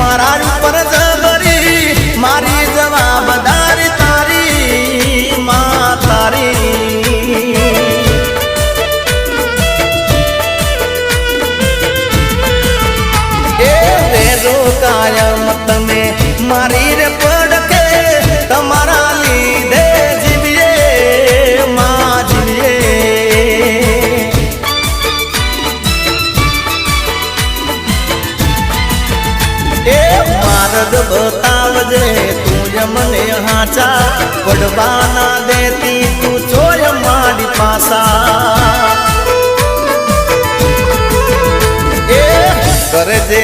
मारा ऊपर जबरी मारी जवाबदारी तारी मां तारी ए वेरो कायम तमे मारी रे पड़के तमारा लीधे जीविए मां जीविए ए मार्ग बतावजे तू यमने हाचा पड़वाना देती तू चोय मारी पासा ए करे जे